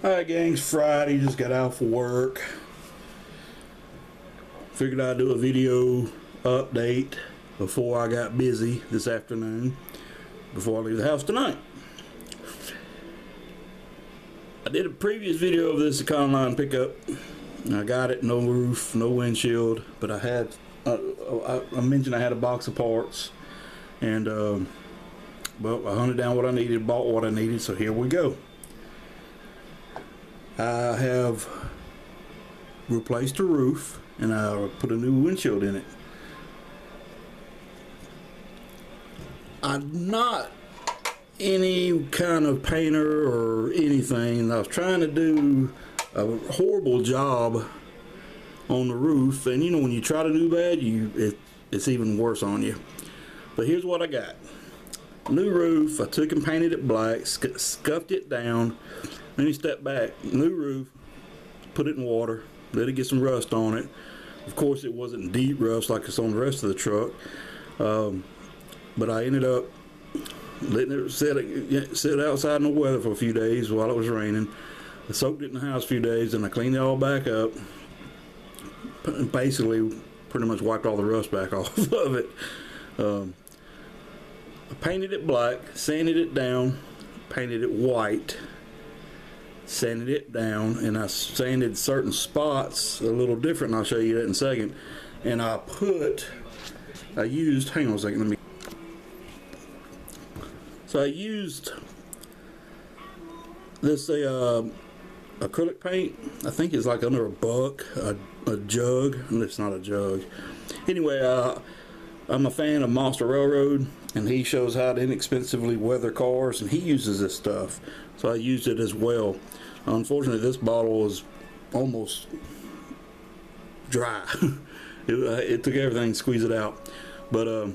Alright gangs, Friday, just got out for work. Figured I'd do a video update before I got busy this afternoon, before I leave the house tonight. I did a previous video of this Econoline pickup. I got it, no roof, no windshield, but I had, I mentioned I had a box of parts, and well, I hunted down what I needed, bought what I needed, so here we go. I have replaced the roof and I put a new windshield in it. I'm not any kind of painter or anything. I was trying to do a horrible job on the roof, and you know when you try to do bad, it's even worse on you. But here's what I got. New roof, I took and painted it black, scuffed it down. Then you step back, new roof, put it in water, let it get some rust on it. Of course, it wasn't deep rust like it's on the rest of the truck, but I ended up letting it sit outside in the weather for a few days while it was raining. I soaked it in the house a few days, and I cleaned it all back up. Basically, pretty much wiped all the rust back off of it. I painted it black, sanded it down, painted it white, sanded it down, and I sanded certain spots a little different, and I'll show you that in a second. And I used, hang on a second, so I used this acrylic paint. I think it's like under a buck, a jug, and it's not a jug. Anyway, I'm a fan of Monster Railroad, and he shows how to inexpensively weather cars, and he uses this stuff, so I used it as well. Unfortunately, this bottle was almost dry. it took everything to squeeze it out, so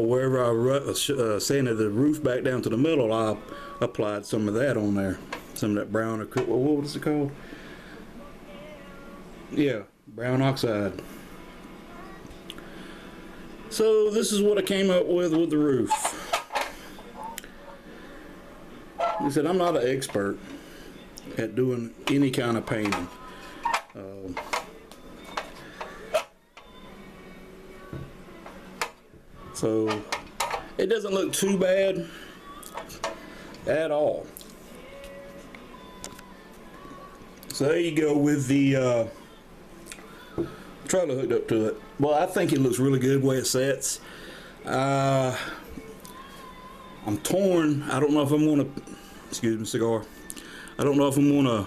wherever I sanded the roof back down to the middle, I applied some of that on there, some of that brown, what was it called? Yeah, brown oxide. So this is what I came up with the roof. Like I said, I'm not an expert at doing any kind of painting. So it doesn't look too bad at all. So there you go with the trailer hooked up to it. Well, I think it looks really good the way it sets. I'm torn. I don't know if I'm gonna, excuse me, cigar. I don't know if I'm gonna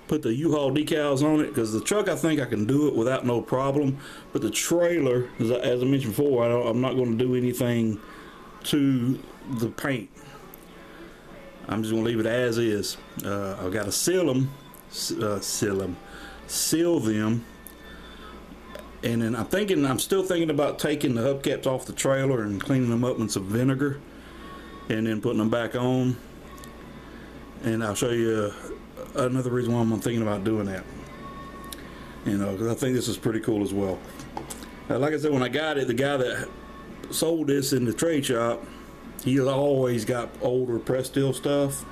put the U-Haul decals on it, because the truck, I think I can do it without no problem. But the trailer, as I mentioned before, I'm not going to do anything to the paint. I'm just going to leave it as is. I've got to seal them, and then I'm still thinking about taking the hubcaps off the trailer and cleaning them up in some vinegar, and then putting them back on. And I'll show you another reason why I'm thinking about doing that. You know, because I think this is pretty cool as well. Like I said, when I got it, the guy that sold this in the trade shop, he's always got older press steel stuff,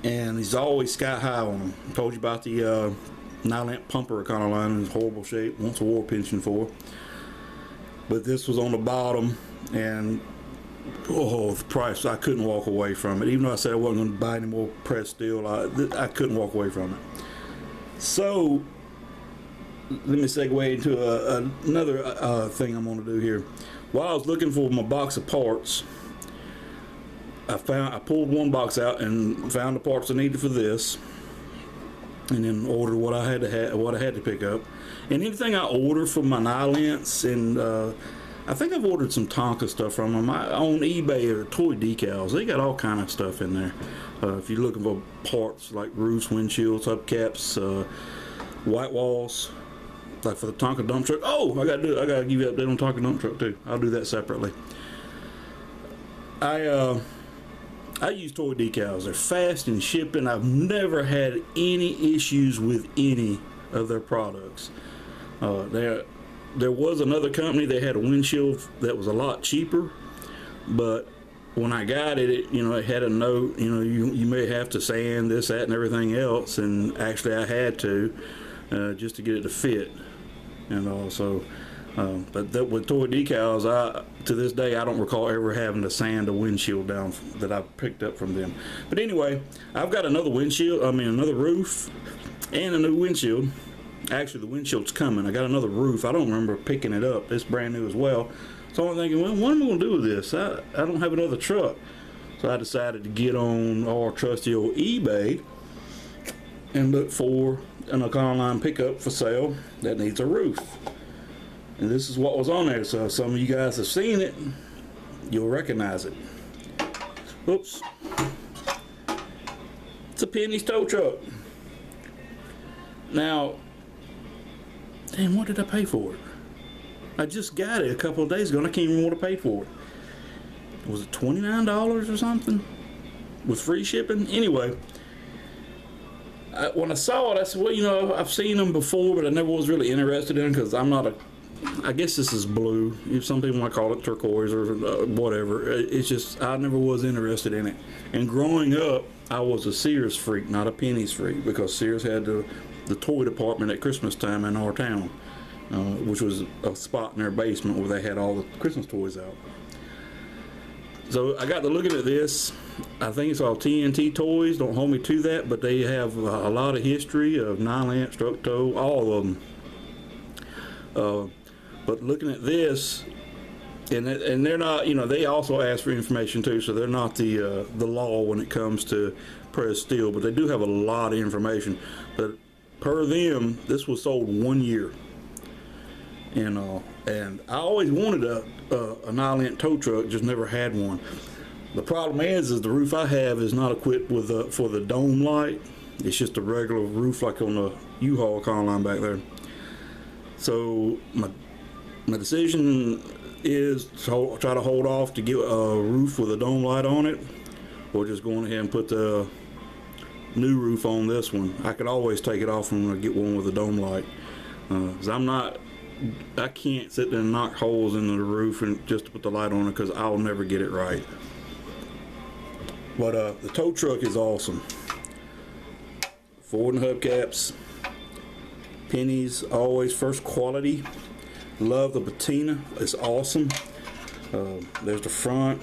and he's always sky high on them. I told you about the Nylint pumper Econoline, in horrible shape, wants a war pension for. But this was on the bottom, and oh, the price, I couldn't walk away from it. Even though I said I wasn't going to buy any more pressed steel, I couldn't walk away from it. So let me segue into another thing I'm going to do here. While I was looking for my box of parts, I pulled one box out and found the parts I needed for this, and then ordered what I had to pick up. And anything I order from my Nylints, and I think I've ordered some Tonka stuff from them. On eBay or toy decals, they got all kind of stuff in there. If you're looking for parts like roofs, windshields, hubcaps, white walls, like for the Tonka dump truck. Oh, I gotta give you an update on Tonka dump truck too. I'll do that separately. I use toy decals. They're fast in shipping. I've never had any issues with any of their products. There was another company that had a windshield that was a lot cheaper, but when I got it, it had a note, you may have to sand this, that, and everything else, and actually I had to, just to get it to fit. And also, but that with toy decals, to this day I don't recall ever having to sand a windshield down that I picked up from them. But anyway, I've got another another roof and a new windshield. Actually, the windshield's coming. I got another roof. I don't remember picking it up. It's brand new as well. So I'm thinking, well, what am I going to do with this? I don't have another truck. So I decided to get on our trusty old eBay and look for an Econoline pickup for sale that needs a roof. And this is what was on there. So if some of you guys have seen it, you'll recognize it. Oops. It's a Penny's tow truck. Now, damn, what did I pay for it? I just got it a couple of days ago and I can't even remember what I paid for it. Was it $29 or something? With free shipping? Anyway, when I saw it, I said, well, I've seen them before, but I never was really interested in them because I'm not I guess this is blue. Some people might call it turquoise or whatever. It's just, I never was interested in it. And growing up, I was a Sears freak, not a Penny's freak, because Sears had the toy department at Christmas time in our town, which was a spot in their basement where they had all the Christmas toys out. So I got to looking at this. I think it's all TNT toys. Don't hold me to that, but they have a lot of history of Nylint, Structo, all of them. But looking at this, and they're not, they also ask for information too, so they're not the law when it comes to pressed steel, but they do have a lot of information. But per them, this was sold 1 year, and I always wanted a Nylint tow truck, just never had one. The problem is the roof I have is not equipped with for the dome light. It's just a regular roof like on the U-Haul Econoline back there. So my decision is to try to hold off to get a roof with a dome light on it, or just going ahead and put the new roof on this one. I could always take it off when I get one with a dome light, because I can't sit there and knock holes in the roof and just to put the light on it, because I'll never get it right. But the tow truck is awesome. Forward and hubcaps, Penny's, always first quality. Love the patina, it's awesome. There's the front.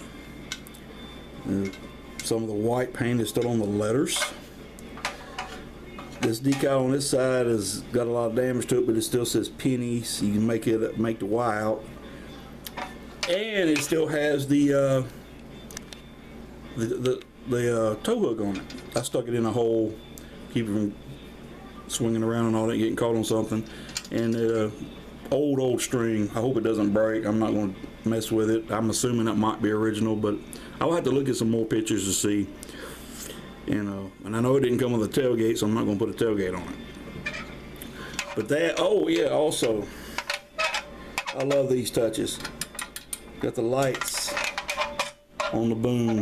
Some of the white paint is still on the letters. This decal on this side has got a lot of damage to it, but it still says Penny's. You can make the Y out, and it still has the tow hook on it. I stuck it in a hole, keep it from swinging around and all that, getting caught on something. And old string. I hope it doesn't break. I'm not going to mess with it. I'm assuming that might be original, but I'll have to look at some more pictures to see. And I know it didn't come with a tailgate, so I'm not going to put a tailgate on it. But that, oh yeah, also, I love these touches. Got the lights on the boom,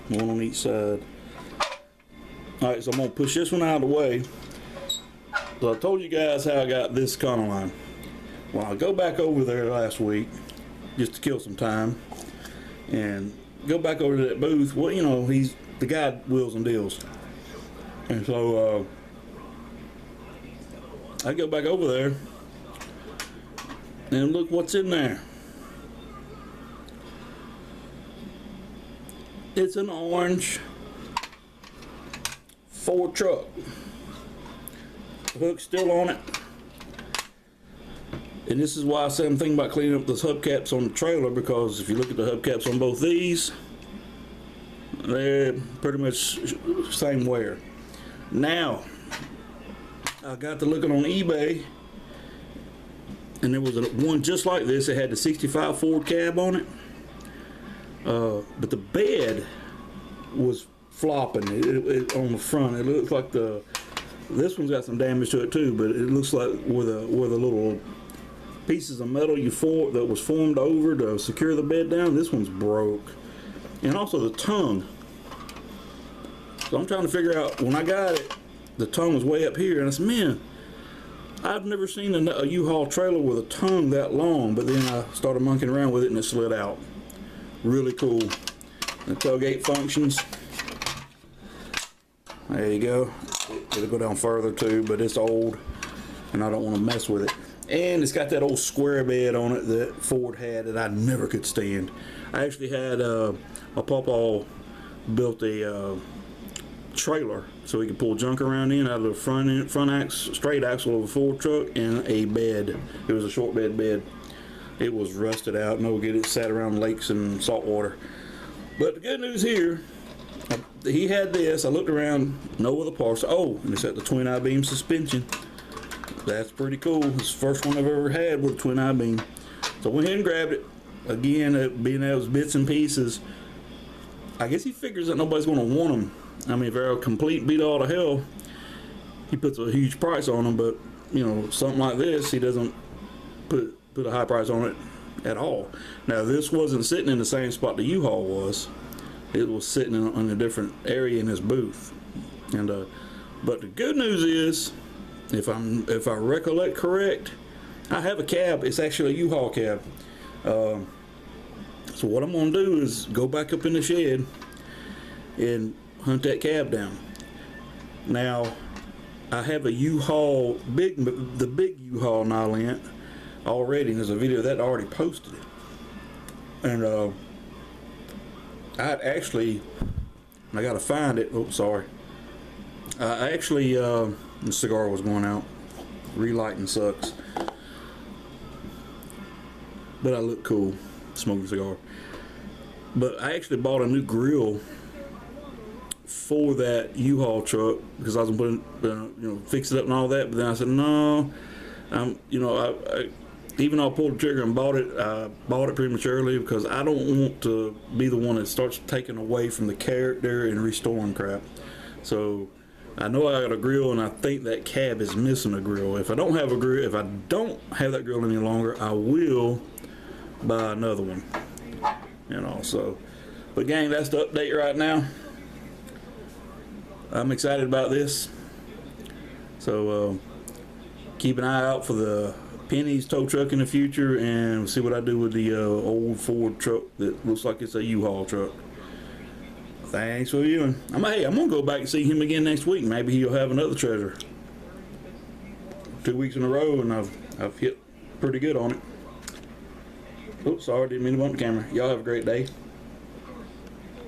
one on each side. Alright, so I'm going to push this one out of the way. So I told you guys how I got this Econoline. Well, I go back over there last week just to kill some time and go back over to that booth. Well, he's the guy wheels and deals, and so I go back over there and look what's in there. It's an orange Ford truck. The hook's still on it. And this is why I said I'm thinking about cleaning up those hubcaps on the trailer, because if you look at the hubcaps on both these, they're pretty much same wear. Now, I got to looking on eBay, and there was one just like this. It had the 65 Ford cab on it, but the bed was flopping it on the front. It looks like this one's got some damage to it too, but it looks like where the little pieces of metal that was formed over to secure the bed down, this one's broke. And also the tongue. So I'm trying to figure out, when I got it, the tongue was way up here, and I said, man, I've never seen a U-Haul trailer with a tongue that long. But then I started monkeying around with it and it slid out. Really cool. The tailgate functions. There you go. It'll go down further too, but it's old and I don't want to mess with it. And it's got that old square bed on it that Ford had that I never could stand. I actually had my pawpaw built a trailer so he could pull junk around in out of the front straight axle of a Ford truck, and a bed. It was a short bed. It was rusted out. No good. It sat around lakes and salt water. But the good news here, he had this. I looked around, no other parts. Oh, and it's got the twin I-beam suspension. That's pretty cool. It's the first one I've ever had with a twin I-beam. So I went ahead and grabbed it. Again, being those bits and pieces, I guess he figures that nobody's going to want them. I mean, if they're a complete beat all to hell, he puts a huge price on them. But, you know, something like this, he doesn't put a high price on it at all. Now, this wasn't sitting in the same spot the U-Haul was. It was sitting in a different area in his booth. And but the good news is, if I recollect correct, I have a cab. It's actually a U-Haul cab. So what I'm gonna do is go back up in the shed and hunt that cab down. Now, I have a U-Haul, the big U-Haul Nylint already. And there's a video of that already posted. And I'd actually, I gotta find it. Oh, sorry. I actually, the cigar was going out. Relighting sucks. But I look cool smoking a cigar. But I actually bought a new grill for that U-Haul truck because I was gonna put fix it up and all that. But then I said no. I even though I pulled the trigger and bought it prematurely because I don't want to be the one that starts taking away from the character and restoring crap. So I know I got a grill, and I think that cab is missing a grill. If I don't have a grill, if I don't have that grill any longer, I will buy another one. So, but gang, that's the update right now. I'm excited about this. So keep an eye out for the Penny's tow truck in the future, and we'll see what I do with the old Ford truck that looks like it's a U-Haul truck. Thanks for viewing. I'm gonna go back and see him again next week. Maybe he'll have another treasure. 2 weeks in a row, and I've hit pretty good on it. Oops, sorry, didn't mean to bump the camera. Y'all have a great day.